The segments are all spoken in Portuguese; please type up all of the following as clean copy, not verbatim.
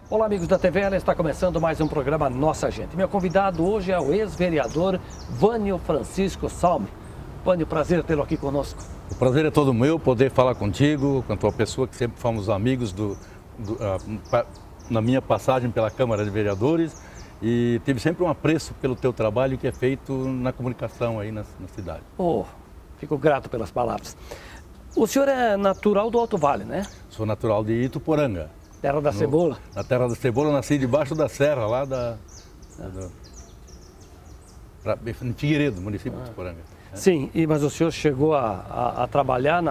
Olá, amigos da TV Ela, está começando mais um programa Nossa Gente. Meu convidado hoje é o ex-vereador Vânio Francisco Salme. Vânio, prazer tê-lo aqui conosco. O prazer é todo meu poder falar contigo, com a tua pessoa, que sempre fomos amigos na minha passagem pela Câmara de Vereadores, e tive sempre um apreço pelo teu trabalho que é feito na comunicação aí na cidade. Fico grato pelas palavras. O senhor é natural do Alto Vale, né? Sou natural de Ituporanga. Terra da Cebola? Na Terra da Cebola, nasci debaixo da serra, lá em Figueiredo, município de Ituporanga. Sim, mas o senhor chegou a trabalhar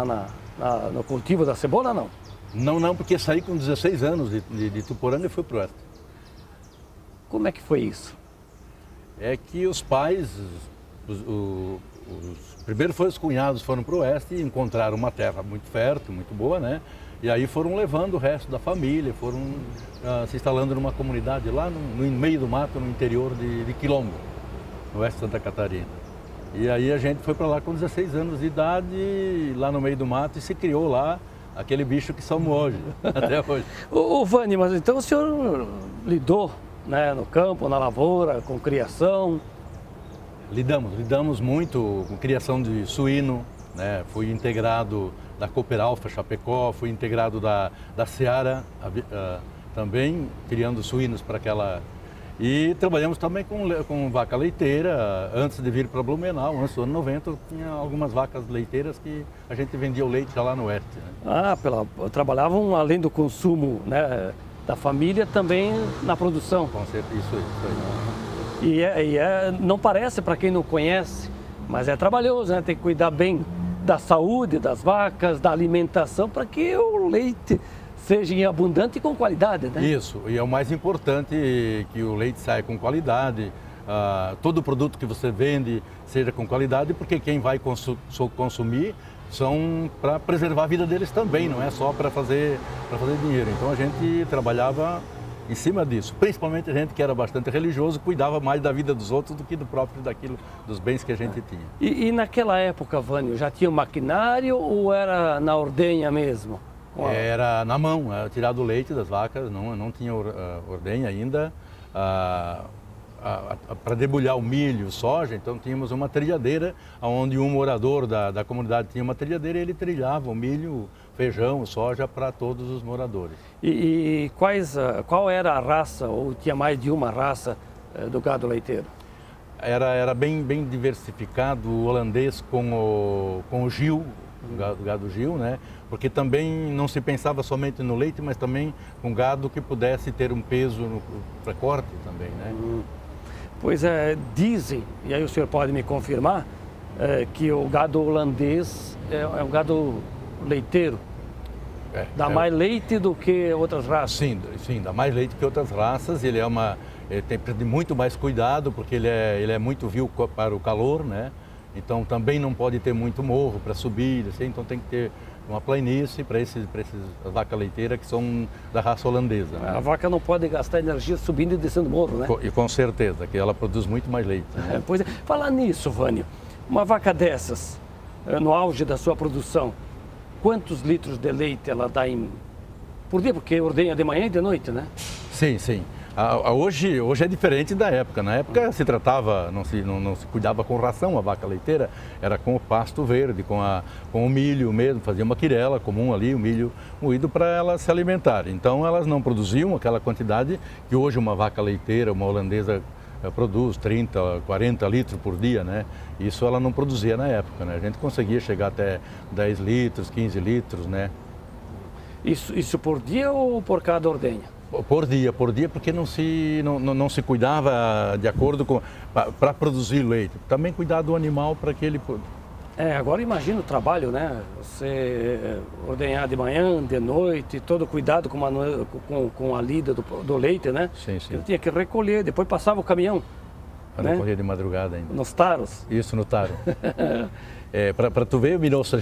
no cultivo da cebola, não? Não, porque saí com 16 anos de Ituporanga e fui para o oeste. Como é que foi isso? É que os pais, primeiro foram os cunhados, foram para o oeste e encontraram uma terra muito fértil, muito boa, né? E aí foram levando o resto da família, foram se instalando numa comunidade lá no meio do mato, no interior de Quilombo, no oeste de Santa Catarina. E aí a gente foi para lá com 16 anos de idade, lá no meio do mato, e se criou lá aquele bicho que somos hoje, até hoje. Ô Vânio, mas então o senhor lidou, né, no campo, na lavoura, com criação? Lidamos muito com criação de suíno, né? Fui integrado da Cooper Alfa Chapecó, fui integrado da Seara, também criando suínos para aquela... E trabalhamos também com vaca leiteira, antes de vir para Blumenau, antes do ano 90, tinha algumas vacas leiteiras que a gente vendia o leite já lá no oeste. Né? Trabalhavam além do consumo, né, da família, também na produção. Com certeza, isso aí. Não parece para quem não conhece, mas é trabalhoso, né? Tem que cuidar bem da saúde das vacas, da alimentação, para que o leite seja abundante e com qualidade, né? Isso, e é o mais importante, que o leite saia com qualidade, todo produto que você vende seja com qualidade, porque quem vai consumir são para preservar a vida deles também, não é só para fazer dinheiro. Então a gente trabalhava em cima disso, principalmente a gente que era bastante religioso, cuidava mais da vida dos outros do que do próprio, dos bens que a gente tinha. E naquela época, Vânio, já tinha maquinário ou era na ordenha mesmo? Era na mão, era tirado o leite das vacas, não tinha ordenha ainda. Para debulhar o milho, soja, então tínhamos uma trilhadeira, onde um morador da comunidade tinha uma trilhadeira e ele trilhava o milho, feijão, soja para todos os moradores. E qual era a raça, ou tinha mais de uma raça do gado leiteiro? Era bem diversificado, o holandês com o Gil, o gado Gil, né? Porque também não se pensava somente no leite, mas também com gado que pudesse ter um peso para corte também, né? Pois é, dizem, e aí o senhor pode me confirmar, que o gado holandês é um gado leiteiro. Dá mais leite do que outras raças? Sim, dá mais leite que outras raças. Ele tem muito mais cuidado, porque ele é muito vil para o calor, né? Então também não pode ter muito morro para subir, assim, então tem que ter uma planície para essas vacas leiteiras que são da raça holandesa. Né? A vaca não pode gastar energia subindo e descendo o morro, né? E com certeza, que ela produz muito mais leite. Né? Pois é. Falar nisso, Vânio, uma vaca dessas, no auge da sua produção, quantos litros de leite ela dá por dia? Porque ordenha de manhã e de noite, né? Sim. Hoje é diferente da época. Na época se tratava, não se cuidava com ração a vaca leiteira, era com o pasto verde, com o milho mesmo, fazia uma quirela comum ali, o milho moído para ela se alimentar. Então elas não produziam aquela quantidade que hoje uma vaca leiteira, uma holandesa, produz 30, 40 litros por dia, né? Isso ela não produzia na época, né? A gente conseguia chegar até 10 litros, 15 litros, né? Isso por dia ou por cada ordenha? Por dia, porque não se cuidava de acordo com... para produzir leite. Também cuidar do animal para que ele... Agora imagina o trabalho, né? Você ordenhar de manhã, de noite, todo cuidado com a lida do leite, né? Sim. Ele tinha que recolher, depois passava o caminhão. né? Recolher de madrugada ainda. Nos taros? Isso, no taro. Para tu ver, Minosso,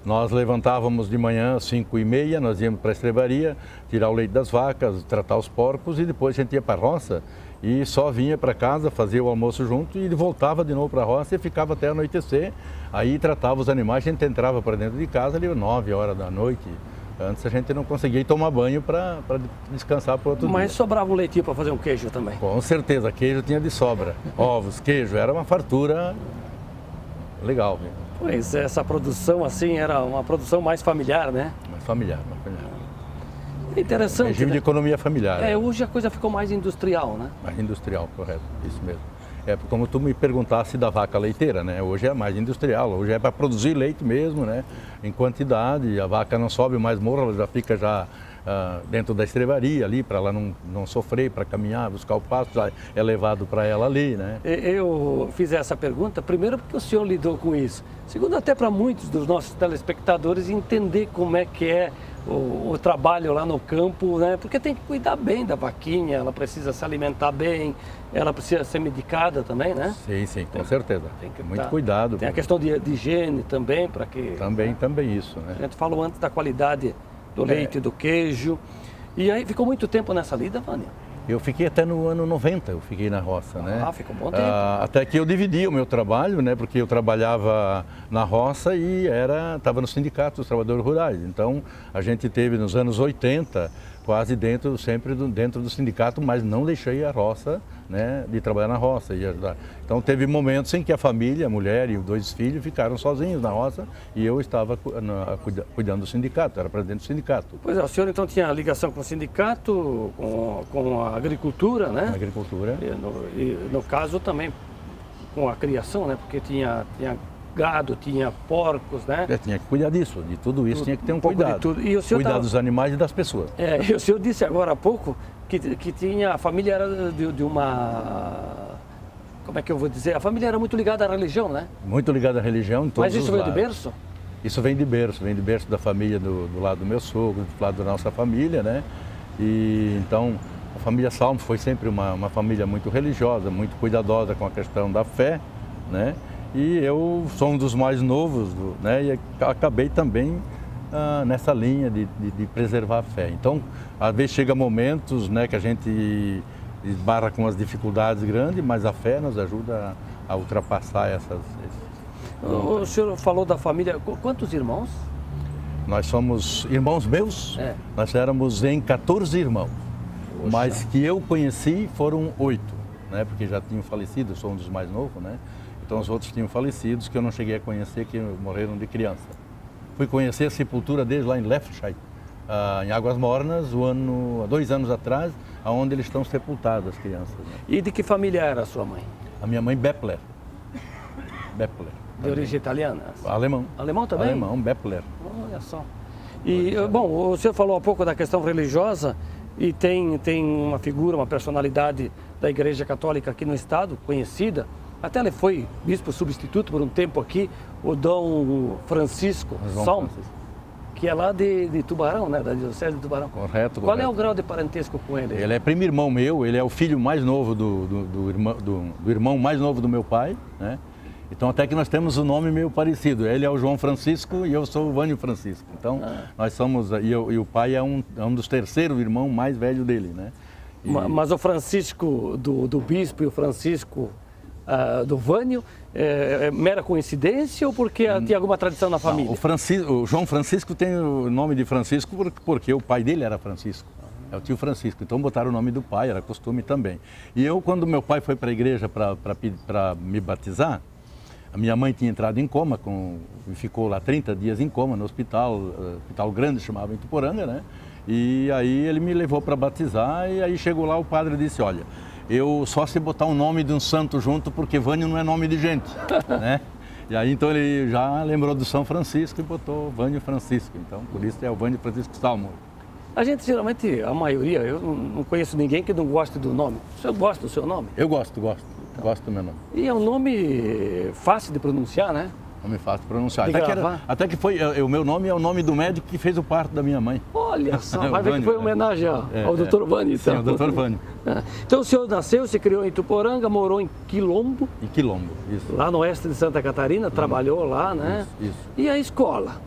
nós levantávamos de manhã às 5h30, nós íamos para a estrebaria, tirar o leite das vacas, tratar os porcos e depois a gente ia para a roça e só vinha para casa, fazia o almoço junto e voltava de novo para a roça e ficava até anoitecer. Aí tratava os animais, a gente entrava para dentro de casa ali 9 horas da noite. Antes a gente não conseguia ir tomar banho para descansar para o outro dia. Mas sobrava um leitinho para fazer um queijo também? Com certeza, queijo tinha de sobra. Ovos, queijo, era uma fartura legal. Viu? Pois essa produção assim era uma produção mais familiar, né? Mais familiar, mais familiar. É interessante, regime de economia familiar. Hoje a coisa ficou mais industrial, né? Mais industrial, correto, isso mesmo. Como tu me perguntasse da vaca leiteira, né? Hoje é mais industrial, hoje é para produzir leite mesmo, né? Em quantidade, a vaca não sobe mais morro, ela já fica dentro da estrebaria ali, para ela não sofrer, para caminhar, buscar o pasto, já é levado para ela ali, né? Eu fiz essa pergunta, primeiro porque o senhor lidou com isso, segundo até para muitos dos nossos telespectadores entender como é que é o trabalho lá no campo, né? Porque tem que cuidar bem da vaquinha, ela precisa se alimentar bem, ela precisa ser medicada também, né? Sim, com certeza. Tem que muito cuidado. Tem a questão de higiene também, para que... Também isso, né? A gente falou antes da qualidade do leite, do queijo. E aí ficou muito tempo nessa lida, Vânia? Eu fiquei até no ano 90, eu fiquei na roça, né? Ficou um bom tempo. Até que eu dividi o meu trabalho, né? Porque eu trabalhava na roça e estava no sindicato dos trabalhadores rurais. Então, a gente teve nos anos 80, quase sempre dentro do sindicato, mas não deixei a roça, né? De trabalhar na roça. Então, teve momentos em que a família, a mulher e os 2 filhos ficaram sozinhos na roça e eu estava cuidando do sindicato, era presidente do sindicato. Pois é, o senhor então tinha ligação com o sindicato, com a agricultura, né? A agricultura. E no caso também com a criação, né? Porque tinha gado, tinha porcos, né? Tinha que cuidar disso, de tudo isso tinha que ter um cuidado. De tudo. E o senhor cuidar dos animais e das pessoas. E o senhor disse agora há pouco que tinha, a família era de uma... Como é que eu vou dizer? A família era muito ligada à religião, né? Muito ligada à religião em todos os lados. Mas isso veio de berço? Isso vem de berço da família do lado do meu sogro, do lado da nossa família, né? E então a família Salmo foi sempre uma família muito religiosa, muito cuidadosa com a questão da fé, né? E eu sou um dos mais novos, né? E acabei também nessa linha de preservar a fé. Então, às vezes chega momentos, né, que a gente esbarra com as dificuldades grandes, mas a fé nos ajuda a ultrapassar essas... O senhor falou da família, quantos irmãos? Nós somos irmãos meus, nós éramos em 14 irmãos, mas que eu conheci foram 8, né? Porque já tinham falecido, eu sou um dos mais novos, né? Então os outros tinham falecidos que eu não cheguei a conhecer, que morreram de criança. Fui conhecer a sepultura deles lá em Lefshire, em Águas Mornas, há 2 anos atrás, onde eles estão sepultados, as crianças. Né? E de que família era a sua mãe? A minha mãe, Beppler. De origem italiana? Alemão. Alemão também? Alemão, Beppler. Olha só. E, bom, o senhor falou há pouco da questão religiosa e tem uma figura, uma personalidade da Igreja Católica aqui no estado, conhecida. Até ele foi bispo substituto por um tempo aqui, o Dom Francisco Salmo, que é lá de Tubarão, né? Da Diocese de Tubarão. Correto. Qual é o grau de parentesco com ele? Ele é primo irmão meu, ele é o filho mais novo do irmão mais novo do meu pai, né? Então até que nós temos um nome meio parecido. Ele é o João Francisco e eu sou o Vânio Francisco. Então nós somos, e o pai é um dos terceiros irmãos mais velho dele, né? Mas o Francisco do bispo e o Francisco do Vânio é mera coincidência ou porque tem alguma tradição na família? Não, o João Francisco tem o nome de Francisco porque o pai dele era Francisco. É o tio Francisco, então botaram o nome do pai, era costume também. E eu, quando meu pai foi para a igreja para me batizar, a minha mãe tinha entrado em coma, e ficou lá 30 dias em coma no hospital grande, chamava Ituporanga, né? E aí ele me levou para batizar e aí chegou lá, o padre disse, olha, eu só se botar o nome de um santo junto, porque Vânio não é nome de gente, né? E aí então ele já lembrou do São Francisco e botou Vânio Francisco, então por isso é o Vânio Francisco Salmo. A gente geralmente, a maioria, eu não conheço ninguém que não goste do nome. O senhor gosta do seu nome? Eu gosto do meu nome. E é um nome fácil de pronunciar, né? Nome fácil de pronunciar. De Até que foi, o meu nome é o nome do médico que fez o parto da minha mãe. Olha só, vai ver que foi homenagem ao Dr. Vânio, então. Sim, ao Dr. Vânio. Então o senhor nasceu, se criou em Ituporanga, morou em Quilombo. Em Quilombo, isso. Lá no oeste de Santa Catarina, trabalhou lá, né? Isso. E a escola?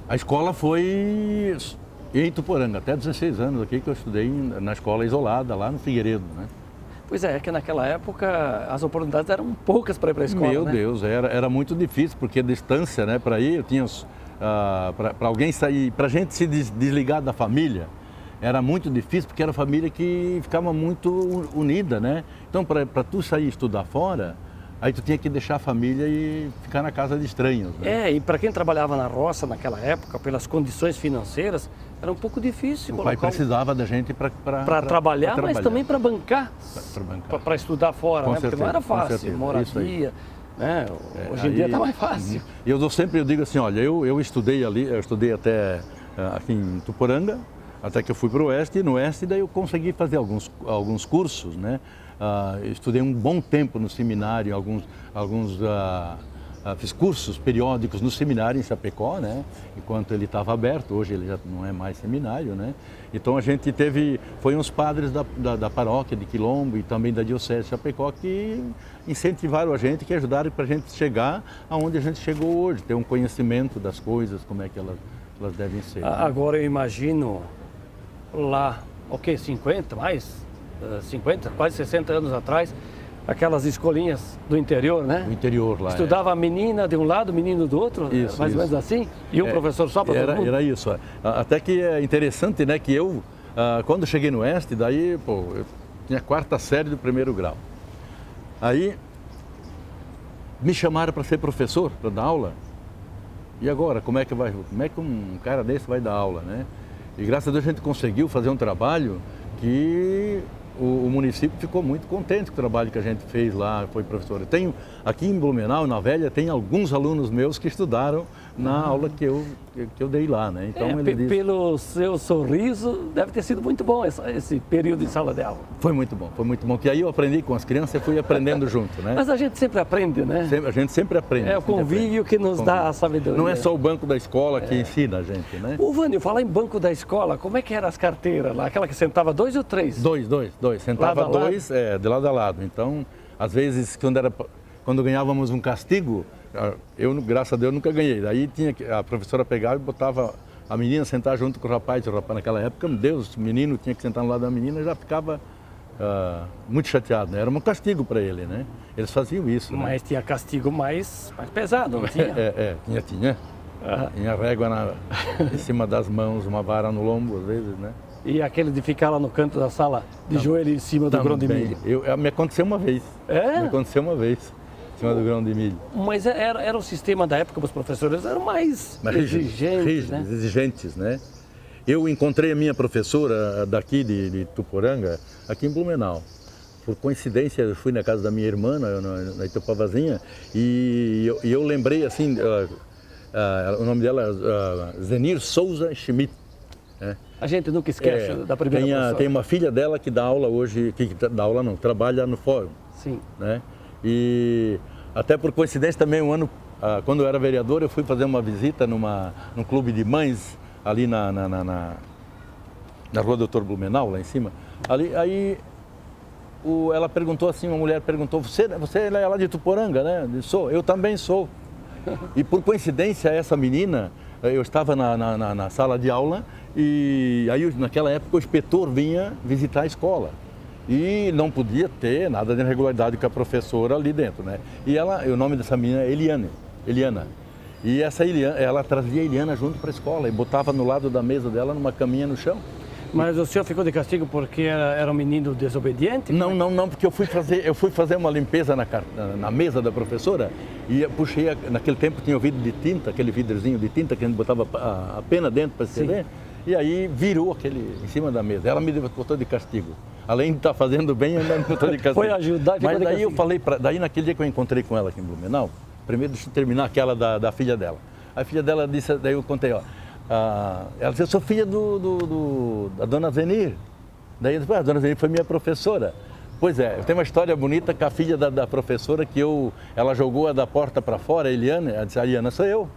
A escola foi em Ituporanga, até 16 anos aqui que eu estudei na escola isolada, lá no Figueiredo, né? Pois é que naquela época as oportunidades eram poucas para ir para a escola, Meu né? Deus, era muito difícil, porque a distância, né, para ir, eu tinha, para alguém sair, para a gente se desligar da família, era muito difícil, porque era uma família que ficava muito unida, né? Então, para tu sair estudar fora, aí tu tinha que deixar a família e ficar na casa de estranhos, né? E para quem trabalhava na roça naquela época, pelas condições financeiras, era um pouco difícil. O pai precisava da gente para trabalhar, mas também para bancar, para estudar fora, né? Certeza, porque não era fácil, moradia, né? Hoje em dia está mais fácil. E eu digo assim, olha, eu estudei ali, eu estudei até aqui em Ituporanga, até que eu fui para o oeste, e no oeste daí eu consegui fazer alguns cursos, né? Estudei um bom tempo no seminário, fiz cursos periódicos no seminário em Chapecó, né? Enquanto ele estava aberto, hoje ele já não é mais seminário, né? Então a gente foi uns padres da paróquia de Quilombo e também da diocese de Chapecó que incentivaram a gente, que ajudaram para a gente chegar aonde a gente chegou hoje, ter um conhecimento das coisas, como é que elas devem ser. Né? Agora eu imagino lá, 50, quase 60 anos atrás, aquelas escolinhas do interior, né? Do interior lá. Estudava a menina de um lado, o menino do outro, isso, mais ou menos assim? E um professor só para todo mundo? Era isso. Até que é interessante, né, que eu, quando cheguei no Oeste, daí, eu tinha a 4ª série do 1º grau. Aí, me chamaram para ser professor, para dar aula. E agora, como é que um cara desse vai dar aula, né? E graças a Deus a gente conseguiu fazer um trabalho que o município ficou muito contente com o trabalho que a gente fez lá, foi professor. Eu tenho, aqui em Blumenau, na Velha, tem alguns alunos meus que estudaram na aula que eu dei lá, né? Então, pelo seu sorriso, deve ter sido muito bom esse período de sala de aula. Foi muito bom, que aí eu aprendi com as crianças e fui aprendendo junto, né? Mas a gente sempre aprende, né? A gente sempre aprende. É o convívio que nos dá a sabedoria. Não é só o banco da escola que ensina a gente, né? Ô, Vânio, falar em banco da escola, como é que eram as carteiras lá? Aquela que sentava 2 ou 3? Dois. Sentava dois, de lado a lado. Então, às vezes, quando ganhávamos um castigo, eu, graças a Deus, nunca ganhei. Daí a professora pegava e botava a menina sentar junto com o rapaz. O rapaz, naquela época, meu Deus, o menino tinha que sentar no lado da menina e já ficava muito chateado, né? Era um castigo para ele, né? Eles faziam isso, Mas tinha castigo mais pesado, não tinha? Tinha. Tinha régua em cima das mãos, uma vara no lombo, às vezes, né? E aquele de ficar lá no canto da sala, de joelho em cima do grão de milho? Me aconteceu uma vez. Me aconteceu uma vez, em cima do grão de milho. Mas era o sistema da época, os professores eram mais exigentes, né? Eu encontrei a minha professora daqui de Ituporanga, aqui em Blumenau. Por coincidência, eu fui na casa da minha irmã, na Itupavazinha, e eu lembrei assim, o nome dela é Zenir Souza Schmidt. Né? A gente nunca esquece da primeira professora. Tem uma filha dela que dá aula hoje, trabalha no fórum. Sim. Né? E até por coincidência também, quando eu era vereador, eu fui fazer uma visita num clube de mães, ali na rua Doutor Blumenau, lá em cima. Aí ela perguntou assim, uma mulher perguntou, você é lá de Ituporanga, né? Eu também sou. E por coincidência, essa menina, eu estava na sala de aula e aí naquela época o inspetor vinha visitar a escola. E não podia ter nada de irregularidade com a professora ali dentro, né? E o nome dessa menina é Eliana. E essa Eliana, ela trazia a Eliana junto para a escola e botava no lado da mesa dela numa caminha no chão. Mas o senhor ficou de castigo porque era um menino desobediente? Não, porque eu fui fazer uma limpeza na mesa da professora e puxei, naquele tempo tinha o vidro de tinta, aquele vidrozinho de tinta que a gente botava a pena dentro para escrever, e aí virou aquele em cima da mesa. Ela me botou de castigo. Além de estar fazendo bem, ainda me botou de castigo. Foi ajudar, mas daí eu falei, daí naquele dia que eu encontrei com ela aqui em Blumenau, primeiro deixa eu terminar aquela da filha dela. A filha dela disse, daí eu contei, ela disse, eu sou filha da dona Zenir. Daí eu disse, a dona Zenir foi minha professora. Pois é, tem uma história bonita com a filha da professora que ela jogou a da porta para fora, a Eliana, ela disse, a Eliana sou eu.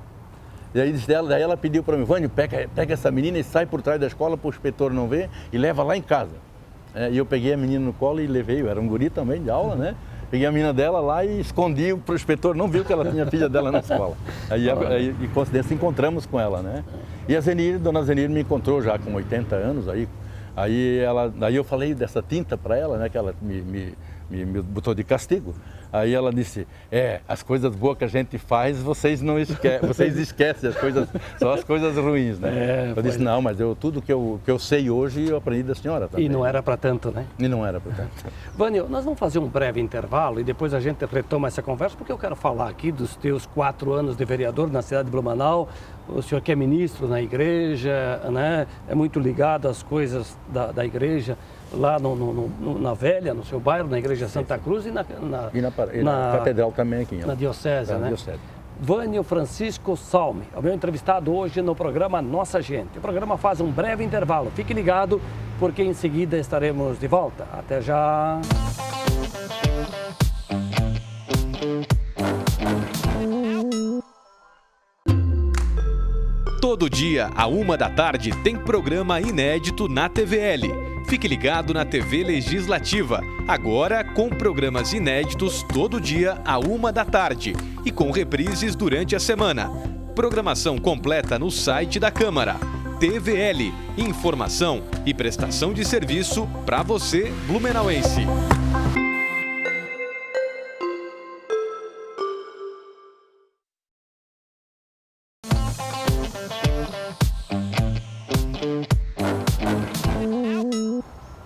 E aí daí ela pediu para mim, Vânio, pega essa menina e sai por trás da escola para o inspetor não ver e leva lá em casa. E eu peguei a menina no colo e levei, eu era um guri também de aula, né? Peguei a menina dela lá e escondi para o inspetor, não viu que ela tinha filha dela na escola. Aí, em coincidência, encontramos com ela, né? E a dona Zenir me encontrou já com 80 anos, aí eu falei dessa tinta para ela, né? Que ela me botou de castigo. Aí ela disse, as coisas boas que a gente faz, vocês esquecem, só as coisas ruins, né? Eu disse, não, mas tudo que eu sei hoje, eu aprendi da senhora também. E não era para tanto, né? E não era para tanto. Vânio, nós vamos fazer um breve intervalo e depois a gente retoma essa conversa, porque eu quero falar aqui dos teus 4 anos de vereador na cidade de Blumenau. O senhor que é ministro na igreja, né? É muito ligado às coisas da igreja, lá na Velha, no seu bairro, na Igreja Santa Cruz e na Catedral também aqui. Na Diocese, né? Diocese. Vânio Francisco Salme, é o meu entrevistado hoje no programa Nossa Gente. O programa faz um breve intervalo. Fique ligado, porque em seguida estaremos de volta. Até já! Todo dia, à 13h, tem programa inédito na TVL. Fique ligado na TV Legislativa, agora com programas inéditos todo dia à 13h e com reprises durante a semana. Programação completa no site da Câmara. TVL, informação e prestação de serviço para você, blumenauense.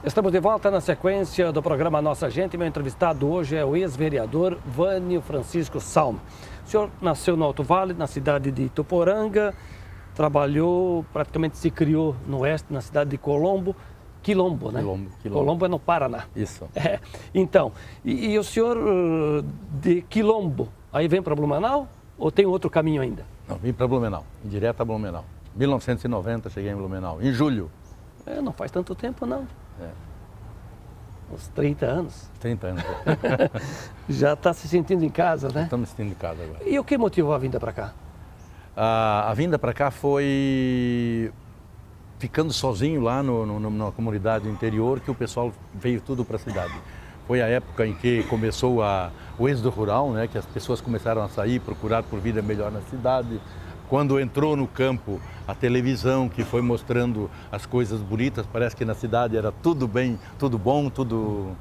Estamos de volta na sequência do programa Nossa Gente. Meu entrevistado hoje é o ex-vereador Vânio Francisco Salme. O senhor nasceu no Alto Vale, na cidade de Ituporanga, trabalhou, praticamente se criou no oeste, na cidade de Colombo. Quilombo, né? Quilombo. Colombo é no Paraná. Isso. Então, e o senhor de Quilombo, aí vem para Blumenau ou tem outro caminho ainda? Não, vim para Blumenau, direto a Blumenau. 1990 cheguei em Blumenau, em julho. Não faz tanto tempo, não. Uns 30 anos. 30 anos. Já está se sentindo em casa, né? Estamos me sentindo em casa agora. E o que motivou a vinda para cá? A vinda para cá foi ficando sozinho lá na comunidade interior, que o pessoal veio tudo para a cidade. Foi a época em que começou o êxodo rural, né? Que as pessoas começaram a sair, procurar por vida melhor na cidade. Quando entrou no campo a televisão, que foi mostrando as coisas bonitas, parece que na cidade era tudo bem, tudo bom, tudo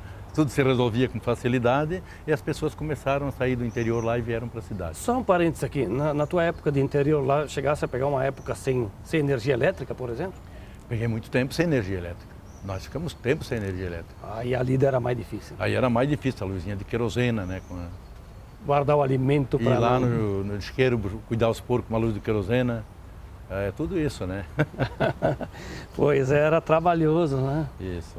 se resolvia com facilidade, e as pessoas começaram a sair do interior lá e vieram para a cidade. Só um parênteses aqui, na tua época de interior lá, chegasse a pegar uma época sem energia elétrica, por exemplo? Peguei muito tempo sem energia elétrica. Nós ficamos tempo sem energia elétrica. Aí a lida era mais difícil. Aí era mais difícil, a luzinha de querosena, né? Guardar o alimento para... Ir lá no isqueiro, cuidar os porcos com uma luz de querosena. É tudo isso, né? Pois era trabalhoso, né? Isso.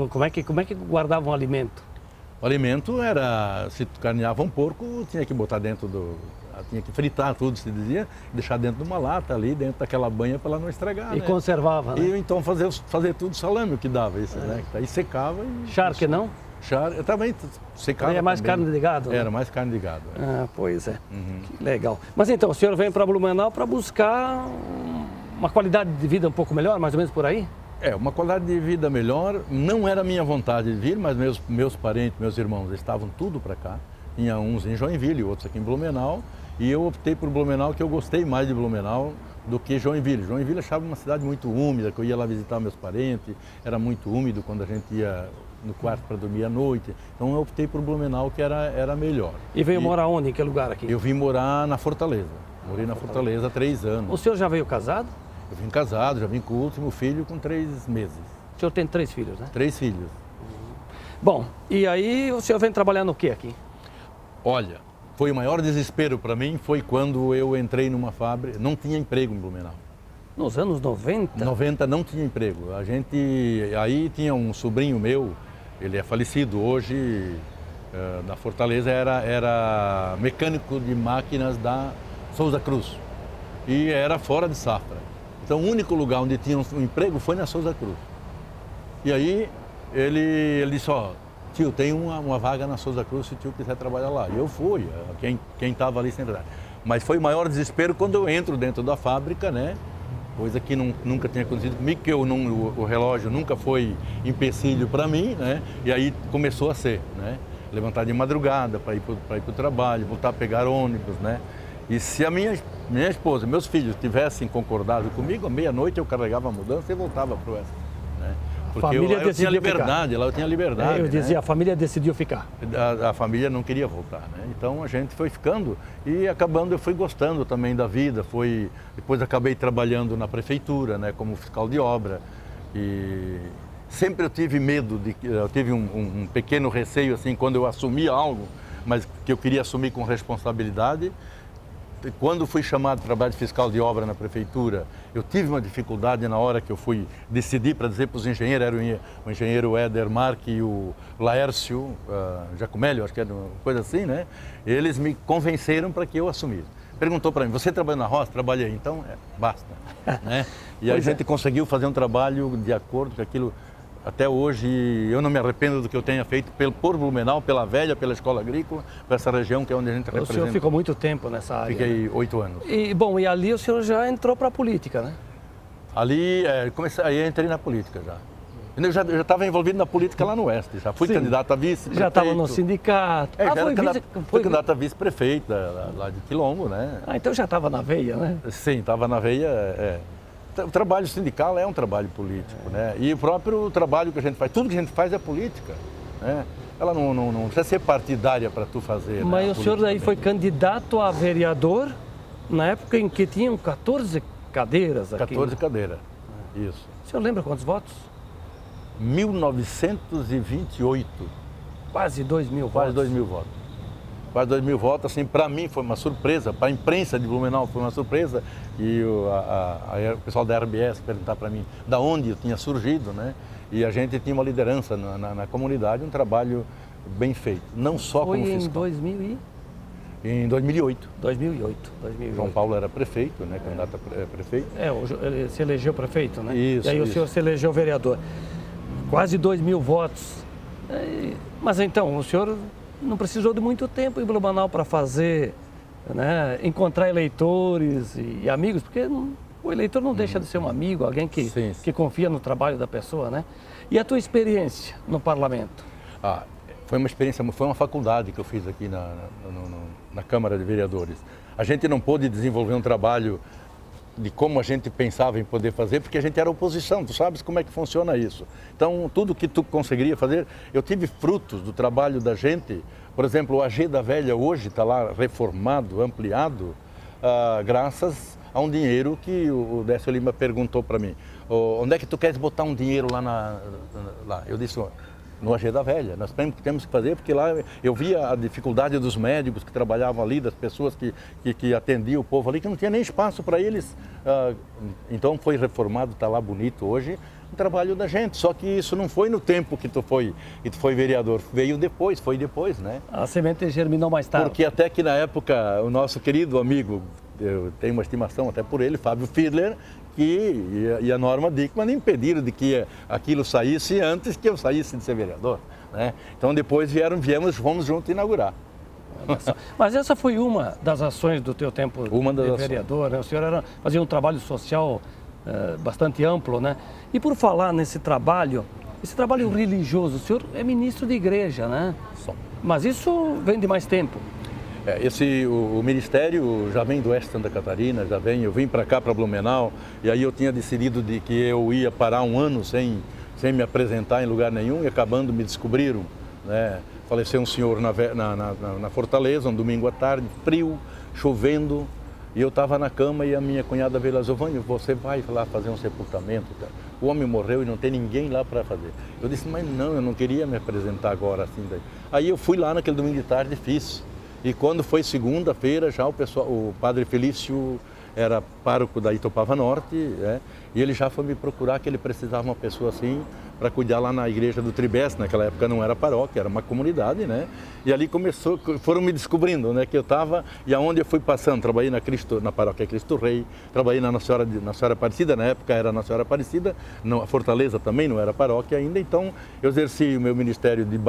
Como é que guardavam o alimento? O alimento era, se carneava um porco, tinha que botar dentro tinha que fritar tudo, se dizia, deixar dentro de uma lata ali, dentro daquela banha para ela não estragar, E né? conservava, né? E então fazer tudo salame, o que dava isso, né? Aí secava e... Charque não? Eu também secava. Aí é mais também. carne de gado, né? Era mais carne de gado. Pois é. Uhum. Que legal. Mas então, o senhor vem para Blumenau para buscar uma qualidade de vida um pouco melhor, mais ou menos por aí? Uma qualidade de vida melhor. Não era minha vontade de vir, mas meus parentes, meus irmãos estavam tudo para cá. Tinha uns em Joinville, outros aqui em Blumenau. E eu optei por Blumenau, que eu gostei mais de Blumenau do que Joinville. Joinville eu achava uma cidade muito úmida, que eu ia lá visitar meus parentes. Era muito úmido quando a gente ia no quarto para dormir à noite. Então eu optei por Blumenau, que era melhor. E veio morar onde? Em que lugar aqui? Eu vim morar na Fortaleza. Morei na Fortaleza há 3 anos. O senhor já veio casado? Eu vim casado, já vim com o último filho com 3 meses. O senhor tem 3 filhos, né? 3 filhos. Bom, e aí o senhor vem trabalhar no que aqui? Olha, foi o maior desespero para mim, foi quando eu entrei numa fábrica, não tinha emprego em Blumenau. Nos anos 90? 90 não tinha emprego. Aí tinha um sobrinho meu, ele é falecido hoje, na Fortaleza, era mecânico de máquinas da Souza Cruz. E era fora de safra. Então o único lugar onde tinha um emprego foi na Souza Cruz. E aí ele disse, tio, tem uma vaga na Souza Cruz se o tio quiser trabalhar lá. E eu fui, quem estava ali sempre. Mas foi o maior desespero quando eu entro dentro da fábrica, né? Coisa que nunca tinha acontecido comigo, que o relógio nunca foi empecilho para mim, né? E aí começou a ser, né? Levantar de madrugada para ir para o trabalho, voltar a pegar ônibus, né? E se a minha esposa, meus filhos tivessem concordado comigo, à meia-noite eu carregava a mudança e voltava para o Oeste, né? Porque eu tinha liberdade, lá eu tinha liberdade. Eu dizia, né? A família decidiu ficar. A família não queria voltar, né? Então a gente foi ficando e acabando eu fui gostando também da vida. Depois acabei trabalhando na prefeitura, né? Como fiscal de obra. E sempre eu tive medo, eu tive um pequeno receio assim quando eu assumia algo, mas que eu queria assumir com responsabilidade. Quando fui chamado de trabalho de fiscal de obra na prefeitura, eu tive uma dificuldade na hora que eu fui decidir para dizer para os engenheiros, era o engenheiro Éder Marque e o Laércio Giacomelli, acho que era uma coisa assim, né? Eles me convenceram para que eu assumisse. Perguntou para mim, você trabalha na roça? Trabalhei, então basta. Né? E a gente conseguiu fazer um trabalho de acordo com aquilo. Até hoje, eu não me arrependo do que eu tenha feito por Blumenau, pela Velha, pela Escola Agrícola, para essa região que é onde a gente representa. O senhor ficou muito tempo nessa área. Fiquei 8 anos. E ali o senhor já entrou para a política, né? Ali, aí entrei na política já. Eu já estava envolvido na política lá no Oeste, já fui candidato a vice-prefeito. Já estava no sindicato. Foi candidato a vice-prefeito lá de Quilombo, né? Então já estava na veia, né? Sim, estava na veia, O trabalho sindical é um trabalho político, né? E o próprio trabalho que a gente faz, tudo que a gente faz é política, né? Ela não precisa ser partidária para tu fazer. Mas né? o senhor aí foi candidato a vereador na época em que tinham 14 cadeiras aqui. 14 cadeiras, isso. O senhor lembra quantos votos? 1928. Quase 2 mil votos. Quase 2 mil votos. Quase 2 mil votos, assim, para mim foi uma surpresa, para a imprensa de Blumenau foi uma surpresa. E o pessoal da RBS perguntar para mim da onde eu tinha surgido, né? E a gente tinha uma liderança na comunidade, um trabalho bem feito, não só foi como fiscal. Foi em 2008. 2008. João Paulo era prefeito, né? Candidato a prefeito. Ele se elegeu prefeito, né? Isso, e aí o senhor se elegeu vereador. Quase 2 mil votos. Mas então, o senhor não precisou de muito tempo em Blumenau para fazer, né, encontrar eleitores e amigos, porque o eleitor não deixa de ser um amigo, alguém que confia no trabalho da pessoa, né? E a tua experiência no parlamento? Foi uma experiência, foi uma faculdade que eu fiz aqui na Câmara de Vereadores. A gente não pôde desenvolver um trabalho de como a gente pensava em poder fazer, porque a gente era oposição, tu sabes como é que funciona isso. Então, tudo que tu conseguiria fazer, eu tive frutos do trabalho da gente. Por exemplo, o AG da Velha hoje está lá reformado, ampliado, graças a um dinheiro que o Décio Lima perguntou para mim. Onde é que tu queres botar um dinheiro lá? Eu disse, no AG da Velha, nós temos que fazer, porque lá eu via a dificuldade dos médicos que trabalhavam ali, das pessoas que atendiam o povo ali, que não tinha nem espaço para eles. Então foi reformado, está lá bonito hoje, o trabalho da gente. Só que isso não foi no tempo que tu foi vereador, foi depois, né? A semente germinou mais tarde. Porque até que na época, o nosso querido amigo, eu tenho uma estimação até por ele, Fábio Fiedler, e a Norma Dickmann impediram de que aquilo saísse antes que eu saísse de ser vereador, né? Então depois fomos juntos inaugurar. Mas essa foi uma das ações do teu tempo de vereador, né? O senhor fazia um trabalho social bastante amplo, né? E por falar nesse trabalho, esse trabalho religioso, o senhor é ministro de igreja, né? Mas isso vem de mais tempo. O ministério já vem do oeste de Santa Catarina, eu vim para cá, para Blumenau, e aí eu tinha decidido de que eu ia parar um ano sem me apresentar em lugar nenhum, e acabando me descobriram, né? Faleceu um senhor na Fortaleza, um domingo à tarde, frio, chovendo, e eu estava na cama e a minha cunhada veio lá, Giovanni, você vai lá fazer um sepultamento, cara. O homem morreu e não tem ninguém lá para fazer. Eu disse, mas não, eu não queria me apresentar agora assim. Daí. Aí eu fui lá naquele domingo de tarde e fiz. E quando foi segunda-feira, já o padre Felício era pároco da Itopava Norte, e ele já foi me procurar que ele precisava de uma pessoa assim para cuidar lá na igreja do Tribeste. Naquela época não era paróquia, era uma comunidade, né? E ali foram me descobrindo, né, que eu estava, e aonde eu fui passando, trabalhei na paróquia Cristo Rei, trabalhei na Nossa Senhora Aparecida, na época era Nossa Senhora Aparecida, a Fortaleza também não era paróquia ainda, então eu exerci o meu ministério de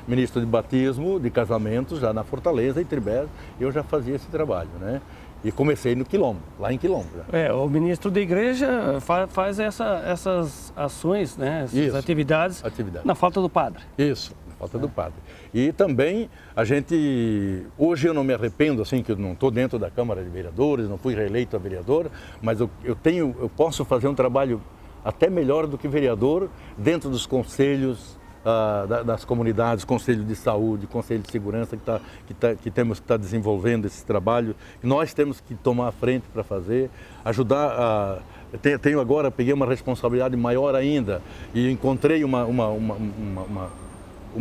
ministro de batismo, de casamentos, já na Fortaleza e Tribeste, eu já fazia esse trabalho, né? E comecei no Quilombo, lá em Quilombo. O ministro da igreja faz essas ações, né? Essas atividades na falta do padre. Isso, na falta do padre. E também hoje eu não me arrependo, assim, que eu não estou dentro da Câmara de Vereadores, não fui reeleito a vereador, mas eu posso fazer um trabalho até melhor do que vereador dentro dos conselhos das comunidades, Conselho de Saúde, Conselho de Segurança, que temos que estar desenvolvendo esse trabalho. Nós temos que tomar a frente para fazer, ajudar. Peguei uma responsabilidade maior ainda e encontrei uma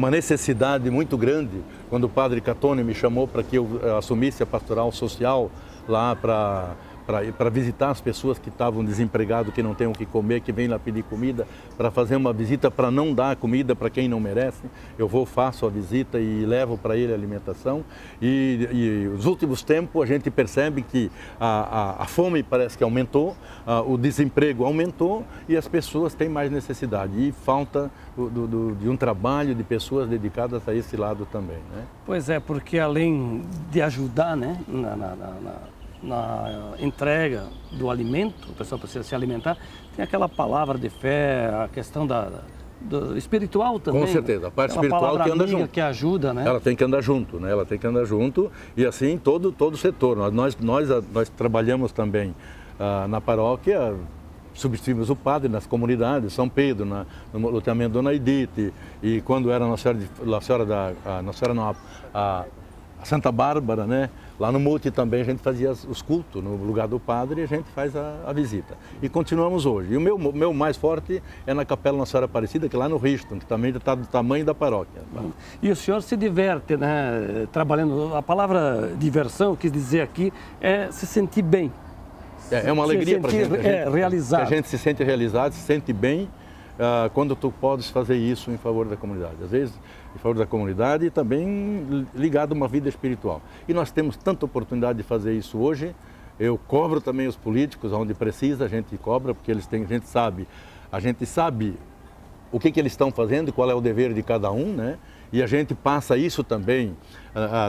necessidade muito grande quando o padre Catone me chamou para que eu assumisse a pastoral social lá para visitar as pessoas que estavam desempregadas, que não têm o que comer, que vêm lá pedir comida, para fazer uma visita, para não dar comida para quem não merece. Eu faço a visita e levo para ele a alimentação. E nos últimos tempos a gente percebe que a fome parece que aumentou, o desemprego aumentou e as pessoas têm mais necessidade. E falta de um trabalho de pessoas dedicadas a esse lado também, né? Pois é, porque além de ajudar, né, na entrega do alimento, a pessoa precisa se alimentar, tem aquela palavra de fé, a questão do espiritual também. Com certeza, a parte espiritual que anda junto. Que ajuda, né? Ela tem que andar junto, né? Ela tem que andar junto e assim todo o setor. Nós trabalhamos também na paróquia, substituímos o padre nas comunidades, São Pedro, no loteamento Dona Edith, e quando era a Santa Bárbara, né? Lá no Monte também a gente fazia os cultos, no lugar do padre, e a gente faz a visita. E continuamos hoje. E o meu mais forte é na Capela Nossa Senhora Aparecida, que é lá no Riston, que também está do tamanho da paróquia. E o senhor se diverte, né? Trabalhando. A palavra diversão, quis dizer aqui, é se sentir bem. É uma alegria para a gente. Realizado. A gente se sente realizado, se sente bem quando tu podes fazer isso em favor da comunidade. Às vezes em favor da comunidade e também ligado a uma vida espiritual. E nós temos tanta oportunidade de fazer isso hoje. Eu cobro também os políticos, onde precisa, a gente cobra, porque a gente sabe o que eles estão fazendo, qual é o dever de cada um, né? E a gente passa isso também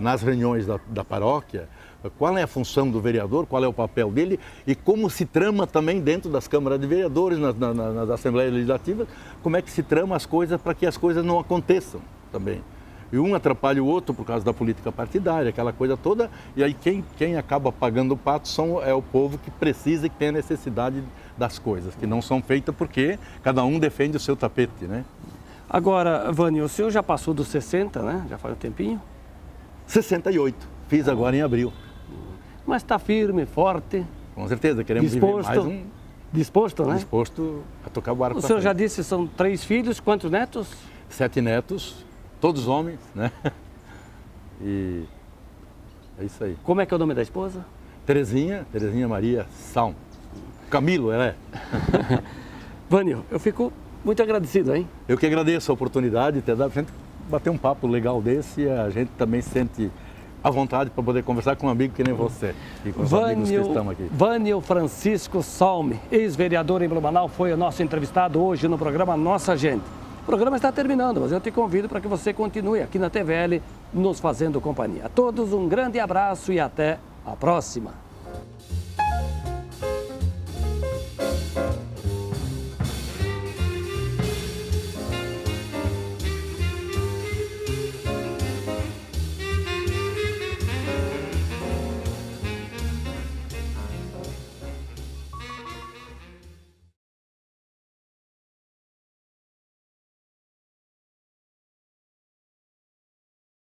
nas reuniões da paróquia, qual é a função do vereador, qual é o papel dele e como se trama também dentro das câmaras de vereadores, nas assembleias legislativas, como é que se trama as coisas para que as coisas não aconteçam também. E um atrapalha o outro por causa da política partidária, aquela coisa toda, e aí quem acaba pagando o pato é o povo que precisa e que tem a necessidade das coisas, que não são feitas porque cada um defende o seu tapete, né? Agora, Vânio, o senhor já passou dos 60, né? Já faz um tempinho? 68, fiz agora em abril. Mas está firme, forte. Com certeza, queremos viver mais um... Disposto, né? Disposto a tocar o barco. O senhor já disse, são 3 filhos, quantos netos? 7 netos, todos homens, né? E é isso aí. Como é que é o nome da esposa? Terezinha Maria Salm. Camilo, ela é. Vânio, eu fico muito agradecido, hein? Eu que agradeço a oportunidade de ter dado pra gente bater um papo legal desse, e a gente também sente à vontade para poder conversar com um amigo que nem você e com os amigos que estão aqui. Vânio Francisco Salme, ex-vereador em Blumenau, foi o nosso entrevistado hoje no programa Nossa Gente. O programa está terminando, mas eu te convido para que você continue aqui na TVL nos fazendo companhia. A todos um grande abraço e até a próxima.